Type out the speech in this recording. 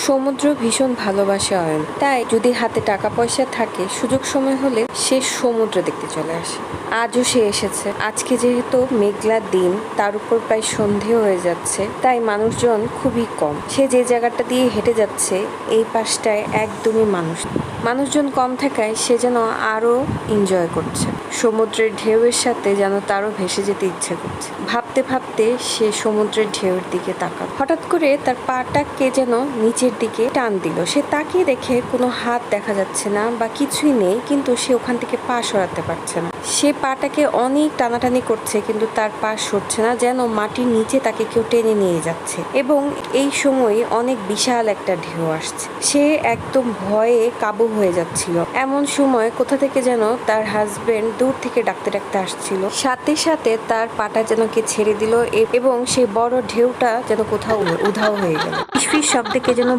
সমুদ্র ভীষণ ভালোবাসে অয়ন, তাই যদি হাতে টাকা পয়সা থাকে সুযোগ সময় হলে সে সমুদ্র দেখতে চলে আসে। আজও সে এসেছে। আজকে যেহেতু মেঘলা দিন, তার উপর প্রায় সন্ধে হয়ে যাচ্ছে, তাই মানুষজন খুবই কম। সে যে জায়গাটা দিয়ে হেঁটে যাচ্ছে এই পাশটায় একদমই মানুষজন কম থাকায় সে যেন আরো এনজয় করছে। সমুদ্রের ঢেউয়ের সাথে যেন তারও ভেসে যেতে ইচ্ছে করছে। ভাবতে ভাবতে সে সমুদ্রের ঢেউয়ের দিকে তাকাল। হঠাৎ করে তার পাটা কে যেন নিচের দিকে টান দিল। সে তাকিয়ে দেখে কোনো হাত দেখা যাচ্ছে না বা কিছুই নেই, কিন্তু সে ওখান থেকে পা সরাতে পারছে না। সে পাটাকে অনেক টানাটানি করছে, কিন্তু তার পা সরছে না, যেন মাটির নিচে তাকে কেউ টেনে নিয়ে যাচ্ছে। এবং এই সময় অনেক বিশাল একটা ঢেউ আসছে। সে একদম ভয়ে কাবু হয়ে যাচ্ছিল। এমন সময় কোথা থেকে যেন তার হাজবেন্ড দূর থেকে ডাকতে ডাকতে আসছিল। সাথে সাথে তার পাটা যেন কে ছেড়ে দিল এবং সেই বড় ঢেউটা যেন কোথাও উধাও হয়ে গেল। ফিসফিস শব্দে কে যেন